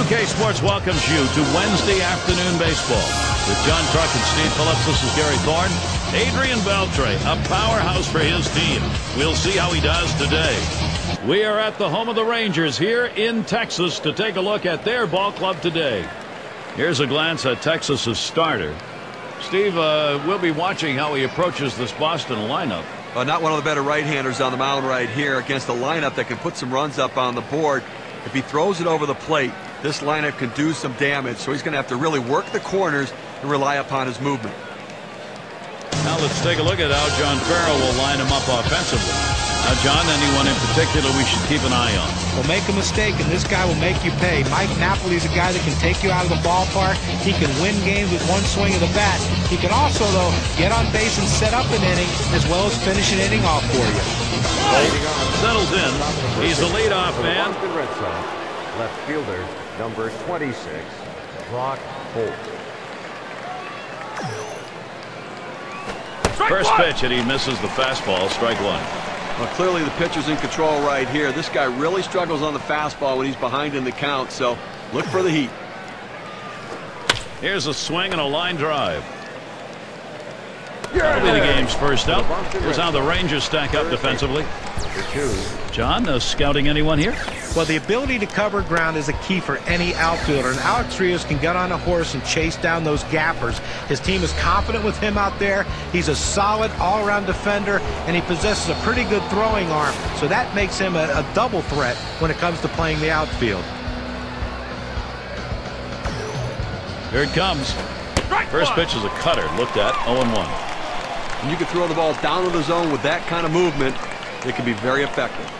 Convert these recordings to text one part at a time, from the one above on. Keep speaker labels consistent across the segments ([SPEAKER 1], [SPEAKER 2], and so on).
[SPEAKER 1] OK Sports welcomes you to Wednesday afternoon baseball. With John Truck and Steve Phillips, this is Gary Thorne. Adrian Beltre, a powerhouse for his team. We'll see how he does today. We are at the home of the Rangers here in Texas to take a look at their ball club today. Here's a glance at Texas's starter. Steve, we'll be watching how he approaches this Boston lineup.
[SPEAKER 2] Not one of the better right-handers on the mound right here against a lineup that can put some runs up on the board. If he throws it over the plate, this lineup can do some damage, so he's going to have to really work the corners and rely upon his movement.
[SPEAKER 1] Now let's take a look at how John Farrell will line him up offensively. Now, John, anyone in particular we should keep an eye on?
[SPEAKER 3] Well, make a mistake, and this guy will make you pay. Mike Napoli's a guy that can take you out of the ballpark. He can win games with one swing of the bat. He can also, though, get on base and set up an inning, as well as finish an inning off for you.
[SPEAKER 1] Settles in. He's the leadoff man.
[SPEAKER 4] Red Sox left fielder, number 26, Brock Holt.
[SPEAKER 1] First pitch, and he misses the fastball. Strike one.
[SPEAKER 2] Well, clearly the pitcher's in control right here. This guy really struggles on the fastball when he's behind in the count, so look for the heat.
[SPEAKER 1] Here's a swing and a line drive. That'll be the game's first out. Here's how the Rangers stack up defensively. John, scouting anyone here?
[SPEAKER 3] Well, the ability to cover ground is a key for any outfielder, and Alex Rios can get on a horse and chase down those gappers. His team is confident with him out there. He's a solid all-around defender, and he possesses a pretty good throwing arm, so that makes him a double threat when it comes to playing the outfield.
[SPEAKER 1] Here it comes. First pitch is a cutter. Looked at 0-1.
[SPEAKER 2] And you can throw the ball down to the zone with that kind of movement. It can be very effective.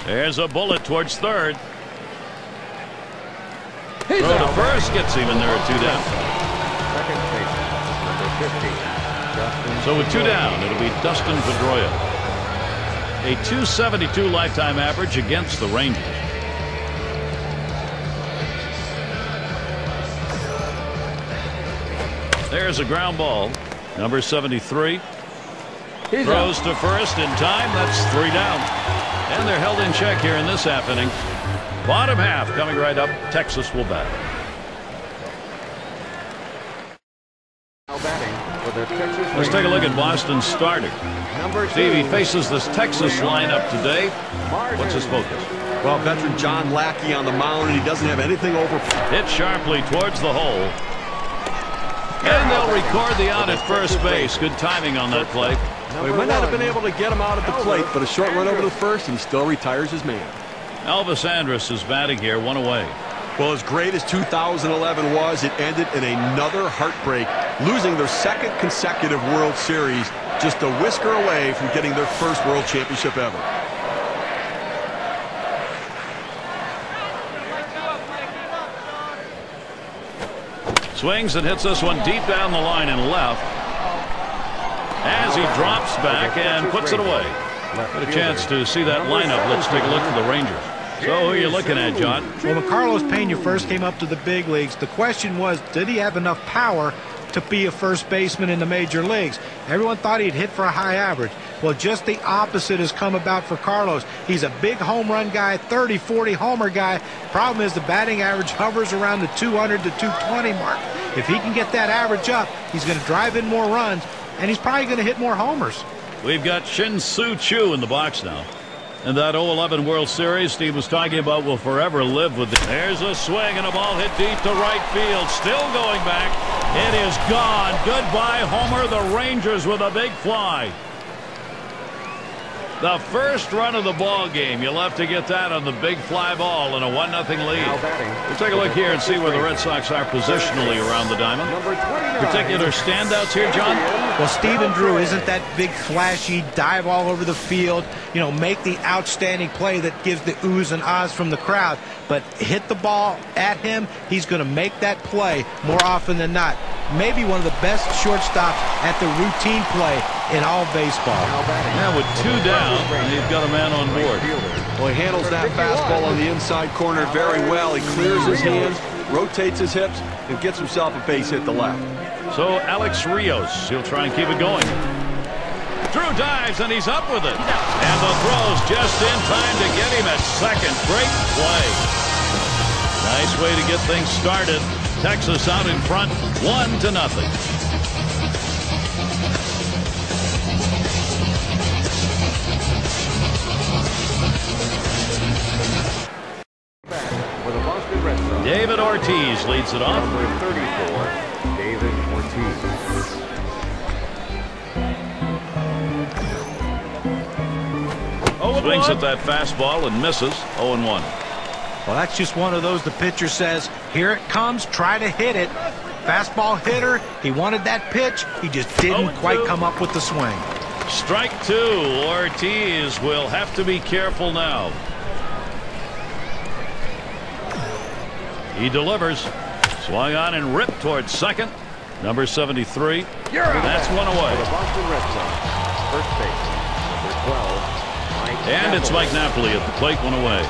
[SPEAKER 1] There's a bullet towards third. Throw to first gets him, and there are two down.
[SPEAKER 4] Second baseman, number 15,
[SPEAKER 1] So with two down, it'll be Dustin Pedroia. A .272 lifetime average against the Rangers. There's a ground ball. Number 73. Throws to first in time. That's three down. And they're held in check here in this half inning. Bottom half coming right up. Texas will bat. Let's take a look at Boston's starter. Steve, he faces this Texas lineup today. What's his focus?
[SPEAKER 2] Well, veteran John Lackey on the mound, and he doesn't have anything over.
[SPEAKER 1] Hit sharply towards the hole. And they'll record the out at first base. Good timing on that play.
[SPEAKER 2] Well, he might not have been able to get him out at the plate, but a short run over to first, and he still retires his man.
[SPEAKER 1] Elvis Andrus is batting here, one away.
[SPEAKER 2] Well, as great as 2011 was, it ended in another heartbreak, losing their second consecutive World Series, just a whisker away from getting their first World Championship ever.
[SPEAKER 1] Swings and hits this one deep down the line and left. As he drops back and puts it away. Get a chance to see that lineup. Let's take a look at the Rangers. So who are you looking at, John?
[SPEAKER 3] Well, when Carlos Pena first came up to the big leagues, the question was, did he have enough power to be a first baseman in the major leagues? Everyone thought he'd hit for a high average. Well, just the opposite has come about for Carlos. He's a big home run guy, 30, 40 homer guy. Problem is the batting average hovers around the 200 to 220 mark. If he can get that average up, he's going to drive in more runs, and he's probably going to hit more homers.
[SPEAKER 1] We've got Shin-Soo Choo in the box now. And that 0-11 World Series Steve was talking about will forever live with it. There's a swing and a ball hit deep to right field. Still going back. It is gone. Goodbye, homer. The Rangers with a big fly. The first run of the ball game. You'll have to get that on the big fly ball in a 1-0 lead. We'll take a look here and see where the Red Sox are positionally around the diamond. Particular standouts here, John?
[SPEAKER 3] Well, Stephen Drew isn't that big, flashy, dive all over the field, you know, make the outstanding play that gives the oohs and ahs from the crowd. But hit the ball at him, he's going to make that play more often than not. Maybe one of the best shortstops at the routine play in all baseball.
[SPEAKER 1] Now with two down, he's got a man on board.
[SPEAKER 2] Well, he handles that fastball on the inside corner very well. He clears his hands, rotates his hips, and gets himself a base hit to left.
[SPEAKER 1] So Alex Rios, he'll try and keep it going. Drew dives, and he's up with it. And the throw's just in time to get him at second. Great play. Nice way to get things started. Texas out in front, 1-0.
[SPEAKER 4] For the Boston Red Sox,
[SPEAKER 1] David Ortiz leads it off.
[SPEAKER 4] number 34, David Ortiz.
[SPEAKER 1] Swings at that fastball and misses. 0-1.
[SPEAKER 3] Well, that's just one of those the pitcher says, here it comes, try to hit it. Fastball hitter, he wanted that pitch, he just didn't quite come up with the swing.
[SPEAKER 1] Strike two. Ortiz will have to be careful now. He delivers. Swung on and ripped towards second. Number 73. That's one away.
[SPEAKER 4] For the Boston Red Sox, first base, number 12.
[SPEAKER 1] And it's Mike Napoli at the plate, one away.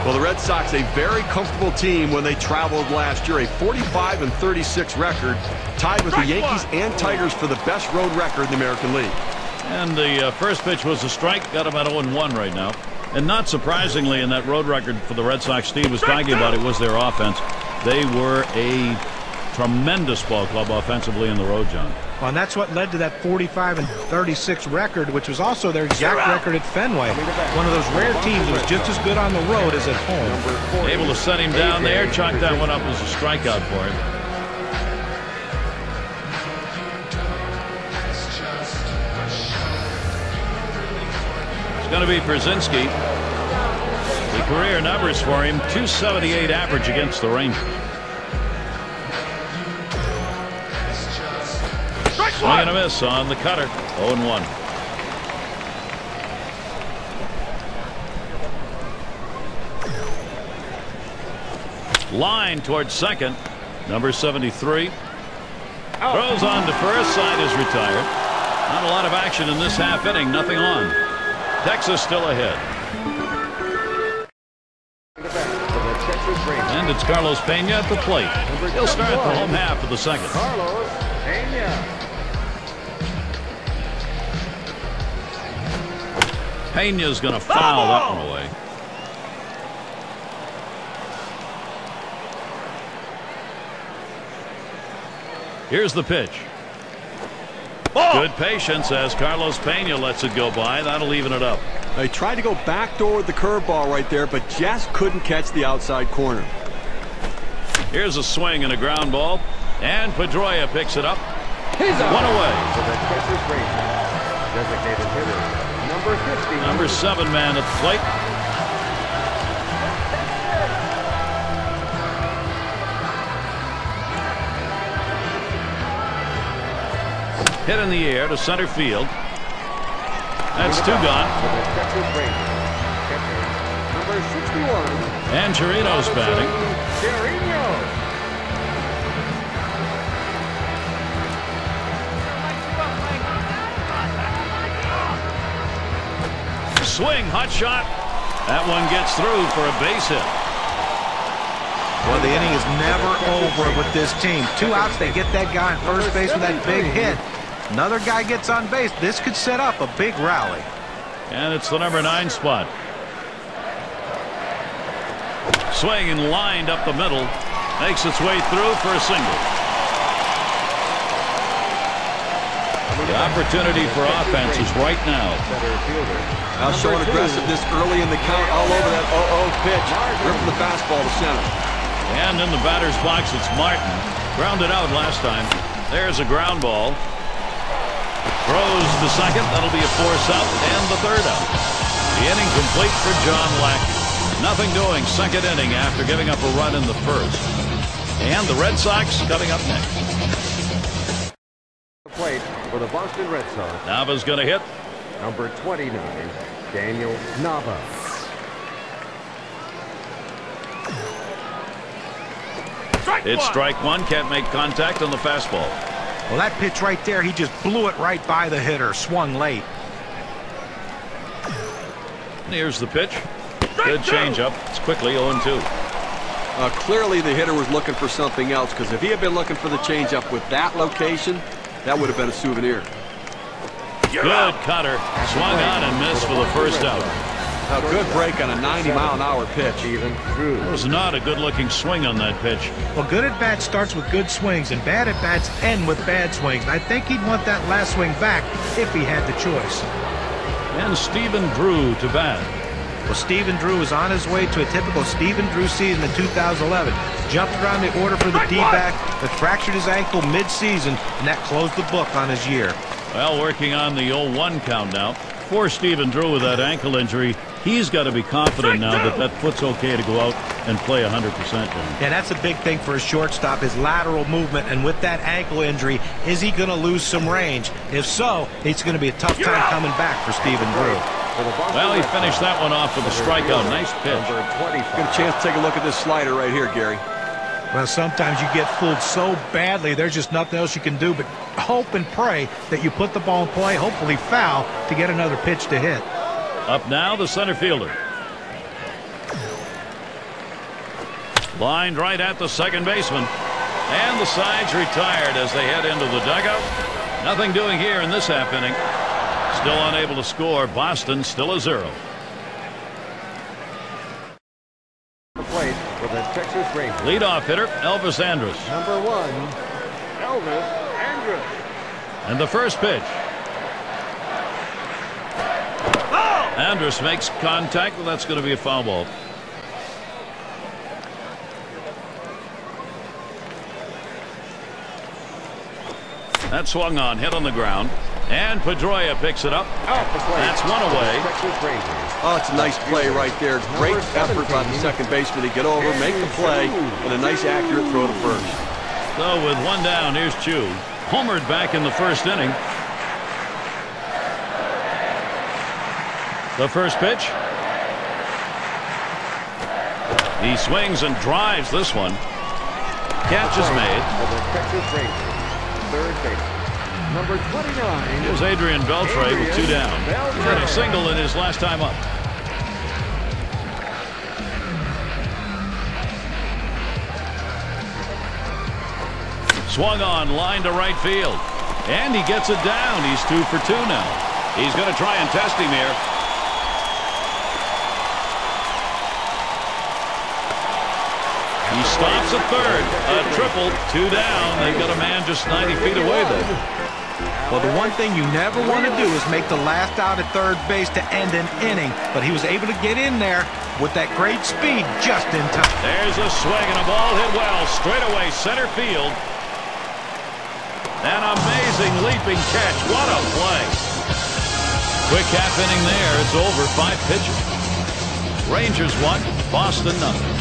[SPEAKER 2] Well, the Red Sox, a very comfortable team when they traveled last year. A 45-36 record, tied with the Yankees and Tigers for the best road record in the American League.
[SPEAKER 1] And the first pitch was a strike. Got him at 0-1 right now. And not surprisingly, in that road record for the Red Sox, Steve was talking about it, was their offense. They were a tremendous ball club offensively in the road, John.
[SPEAKER 3] Well, and that's what led to that 45-36 record, which was also their exact record at Fenway. One of those rare teams that was just as good on the road as at home.
[SPEAKER 1] Able to set him down there, chalk that one up as a strikeout for him. It's going to be Brzezinski. The career numbers for him, 278 average against the Rangers. Swing and a miss on the cutter. 0-1. Line towards second. Number 73. Throws on to first. Side is retired. Not a lot of action in this half inning. Nothing on. Texas still ahead. And it's Carlos Pena at the plate. He'll start the home half of the second.
[SPEAKER 4] Carlos Pena.
[SPEAKER 1] Pena's going to foul that one away. Here's the pitch. Good patience as Carlos Pena lets it go by. That'll even it up.
[SPEAKER 2] He tried to go backdoor with the curveball right there, but just couldn't catch the outside corner.
[SPEAKER 1] Here's a swing and a ground ball. And Pedroia picks it up.
[SPEAKER 4] He's out.
[SPEAKER 1] One away.
[SPEAKER 4] For the Texas Rangers, designated hitter. Number 50.
[SPEAKER 1] Number 7 man at the plate. Hit in the air to center field. That's 2 gone.
[SPEAKER 4] For the Texas Rangers, number 61.
[SPEAKER 1] And Chirino's batting.
[SPEAKER 4] Chirino.
[SPEAKER 1] Swing, hot shot. That one gets through for a base hit.
[SPEAKER 3] Well, the inning is never over with this team. 2 outs, they get that guy on first base with that big hit. Another guy gets on base. This could set up a big rally.
[SPEAKER 1] And it's the number 9 spot. Swing and lined up the middle. Makes its way through for a single. The opportunity for offense is right now.
[SPEAKER 2] Now showing aggressiveness early in the count all over that 0-0 pitch. Ripping the fastball to center.
[SPEAKER 1] And in the batter's box, it's Martin. Grounded out last time. There's a ground ball. Throws to second. That'll be a force out and the 3rd out. The inning complete for John Lackey. Nothing doing second inning after giving up a run in the first. And the Red Sox coming up next.
[SPEAKER 4] Plate for the Boston Red Sox.
[SPEAKER 1] Nava's going to hit.
[SPEAKER 4] Number 29, Daniel Nava.
[SPEAKER 1] It's strike 1. Can't make contact on the fastball.
[SPEAKER 3] Well, that pitch right there, he just blew it right by the hitter. Swung late.
[SPEAKER 1] Here's the pitch. Good changeup. It's quickly 0-2.
[SPEAKER 2] Clearly the hitter was looking for something else, because if he had been looking for the changeup with that location, that would have been a souvenir.
[SPEAKER 1] Good cutter. Swung on and missed for the first out.
[SPEAKER 2] A good break on a 90-mile-an-hour pitch.
[SPEAKER 1] It was not a good-looking swing on that pitch.
[SPEAKER 3] Well, good at-bat starts with good swings, and bad at-bats end with bad swings. I think he'd want that last swing back if he had the choice.
[SPEAKER 1] And Stephen Drew to bat.
[SPEAKER 3] Well, Stephen Drew is on his way to a typical Stephen Drew season in 2011. Jumped around the order for the D-back, but fractured his ankle mid-season, and that closed the book on his year.
[SPEAKER 1] Well, working on the 0-1 count now. For Stephen Drew with that ankle injury, he's got to be confident now that that foot's okay to go out and play 100%.
[SPEAKER 3] And that's a big thing for a shortstop, his lateral movement. And with that ankle injury, is he going to lose some range? If so, it's going to be a tough time coming back for Stephen Drew.
[SPEAKER 1] Well, he finished that one off with a strikeout. Nice pitch.
[SPEAKER 2] Get a chance to take a look at this slider right here, Gary.
[SPEAKER 3] Well, sometimes you get fooled so badly, there's just nothing else you can do but hope and pray that you put the ball in play, hopefully foul, to get another pitch to hit.
[SPEAKER 1] Up now, the center fielder. Lined right at the second baseman. And the side's retired as they head into the dugout. Nothing doing here in this half inning. Still unable to score. Boston still a 0.
[SPEAKER 4] For the Texas Rangers.
[SPEAKER 1] Leadoff hitter, Elvis Andrus.
[SPEAKER 4] Number 1, Elvis Andrus.
[SPEAKER 1] And the first pitch. Andrus makes contact, but that's going to be a foul ball. That swung on, hit on the ground. And Pedroia picks it up. That's one away.
[SPEAKER 2] Oh, it's a nice play right there. Great effort by the second baseman to get over, make the play, and a nice accurate throw to first.
[SPEAKER 1] So with one down, here's Chu. Homered back in the first inning. The first pitch. He swings and drives this one. Catch is made.
[SPEAKER 4] Third base. Number 29.
[SPEAKER 1] Here's Adrian Beltre with 2 down. He had a single in his last time up. Swung on, line to right field. And he gets it down. He's 2 for 2 now. He's going to try and test him here. He stops at third. A triple, 2 down. They've got a man just 90 feet away there.
[SPEAKER 3] Well, the one thing you never want to do is make the last out at third base to end an inning. But he was able to get in there with that great speed just in time.
[SPEAKER 1] There's a swing and a ball hit well. Straight away center field. An amazing leaping catch. What a play. Quick half inning there. It's over. 5 pitches. Rangers 1, Boston 0.